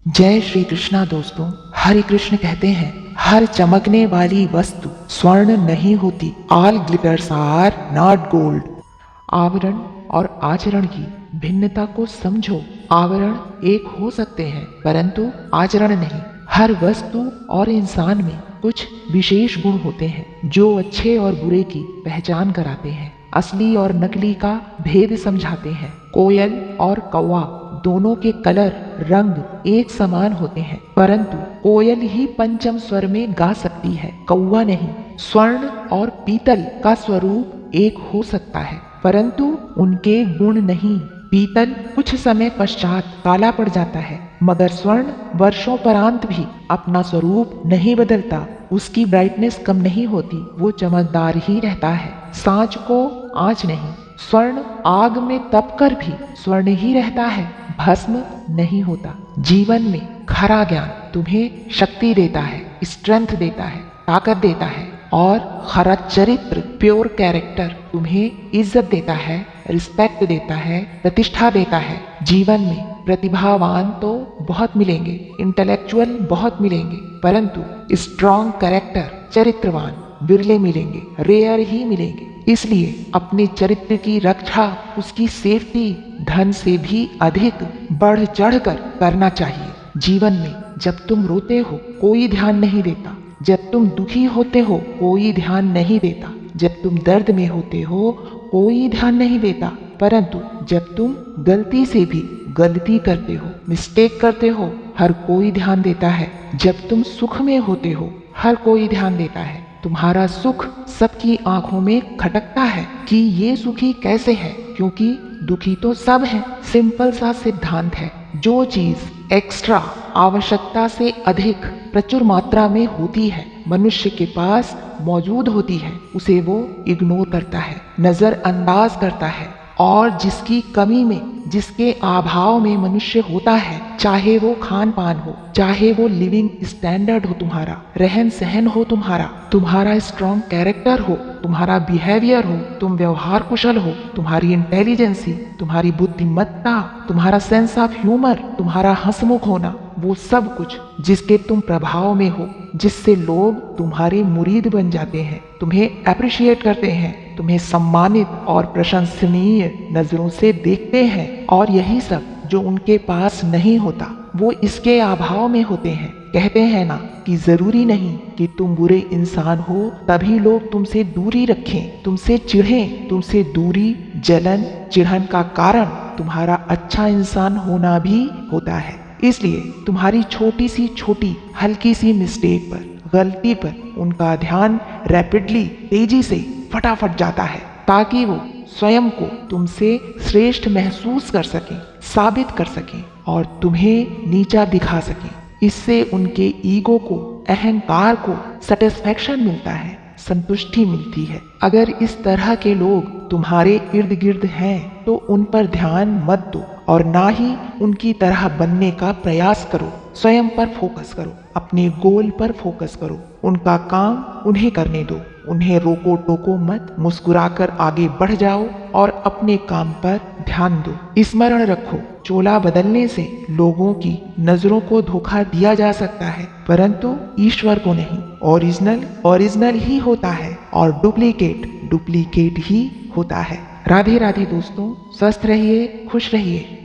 जय श्री कृष्णा दोस्तों। हरे कृष्ण कहते हैं, हर चमकने वाली वस्तु स्वर्ण नहीं होती। All glitters are not gold. आवरण और आचरण की भिन्नता को समझो। आवरण एक हो सकते हैं परंतु आचरण नहीं। हर वस्तु और इंसान में कुछ विशेष गुण होते हैं जो अच्छे और बुरे की पहचान कराते हैं, असली और नकली का भेद समझाते हैं। कोयल और कौवा दोनों के कलर रंग एक समान होते हैं परंतु कोयल ही पंचम स्वर में गा सकती है, कौवा नहीं। स्वर्ण और पीतल का स्वरूप एक हो सकता है परंतु उनके गुण नहीं। पीतल कुछ समय पश्चात काला पड़ जाता है मगर स्वर्ण वर्षों परांत भी अपना स्वरूप नहीं बदलता। उसकी ब्राइटनेस कम नहीं होती, वो चमकदार ही रहता है। सांच को आंच नहीं। स्वर्ण आग में तपकर भी स्वर्ण ही रहता है, भस्म नहीं होता। जीवन में खरा ज्ञान तुम्हें शक्ति देता है, स्ट्रेंथ देता है, ताकत देता है और खरा चरित्र प्योर कैरेक्टर तुम्हें इज्जत देता है, रिस्पेक्ट देता है, प्रतिष्ठा देता है। जीवन में प्रतिभावान तो बहुत मिलेंगे, इंटेलेक्चुअल बहुत मिलेंगे परंतु स्ट्रॉन्ग कैरेक्टर चरित्रवान विरले मिलेंगे, रेयर ही मिलेंगे। इसलिए अपने चरित्र की रक्षा, उसकी सेफ्टी धन से भी अधिक बढ़ चढ़कर करना चाहिए। जीवन में जब तुम रोते हो कोई ध्यान नहीं देता, जब तुम दुखी होते हो कोई ध्यान नहीं देता, जब तुम दर्द में होते हो कोई ध्यान नहीं देता परंतु जब तुम गलती से भी गलती करते हो, मिस्टेक करते हो, हर कोई ध्यान देता है। जब तुम सुख में होते हो हर कोई ध्यान देता है। तुम्हारा सुख सबकी आंखों में खटकता है कि ये सुखी कैसे है, क्योंकि दुखी तो सब है। सिंपल सा सिद्धांत है, जो चीज एक्स्ट्रा आवश्यकता से अधिक प्रचुर मात्रा में होती है, मनुष्य के पास मौजूद होती है, उसे वो इग्नोर करता है, नजरअंदाज करता है। और जिसकी कमी में, जिसके अभाव में मनुष्य होता है, चाहे वो खान पान हो, चाहे वो लिविंग स्टैंडर्ड हो, तुम्हारा रहन सहन हो, तुम्हारा स्ट्रॉन्ग कैरेक्टर हो, तुम्हारा बिहेवियर हो, तुम व्यवहार कुशल हो, तुम्हारी इंटेलिजेंसी, तुम्हारी बुद्धिमत्ता, तुम्हारा सेंस ऑफ ह्यूमर, तुम्हारा हंसमुख होना, वो सब कुछ जिसके तुम प्रभाव में हो, जिससे लोग तुम्हारे मुरीद बन जाते हैं, तुम्हें अप्रिशिएट करते हैं, तुम्हें सम्मानित और प्रशंसनीय नजरों से देखते हैं। और यही सब जो उनके पास नहीं होता वो इसके अभाव में होते हैं। कहते हैं ना कि जरूरी नहीं कि तुम बुरे इंसान हो तभी लोग तुमसे दूरी रखें, तुमसे चिढ़ें। तुमसे दूरी, जलन, चिढ़न का कारण तुम्हारा अच्छा इंसान होना भी होता है। इसलिए तुम्हारी छोटी सी हल्की सी मिस्टेक पर, गलती पर उनका ध्यान रैपिडली, तेजी से, फटाफट जाता है ताकि वो स्वयं को तुमसे श्रेष्ठ महसूस कर सकें, साबित कर सकें और तुम्हें नीचा दिखा सकें। इससे उनके ईगो को, अहंकार को सेटिस्फैक्शन मिलता है, संतुष्टि मिलती है। अगर इस तरह के लोग तुम्हारे इर्द गिर्द हैं तो उन पर ध्यान मत दो और ना ही उनकी तरह बनने का प्रयास करो। स्वयं पर फोकस करो, अपने गोल पर फोकस करो, उनका काम उन्हें करने दो, उन्हें रोको टोको मत, मुस्कुराकर आगे बढ़ जाओ और अपने काम पर ध्यान दो। स्मरण रखो, चोला बदलने से लोगों की नजरों को धोखा दिया जा सकता है परंतु ईश्वर को नहीं। ओरिजिनल ही होता है और डुप्लीकेट ही होता है। राधे राधे दोस्तों, स्वस्थ रहिए, खुश रहिए।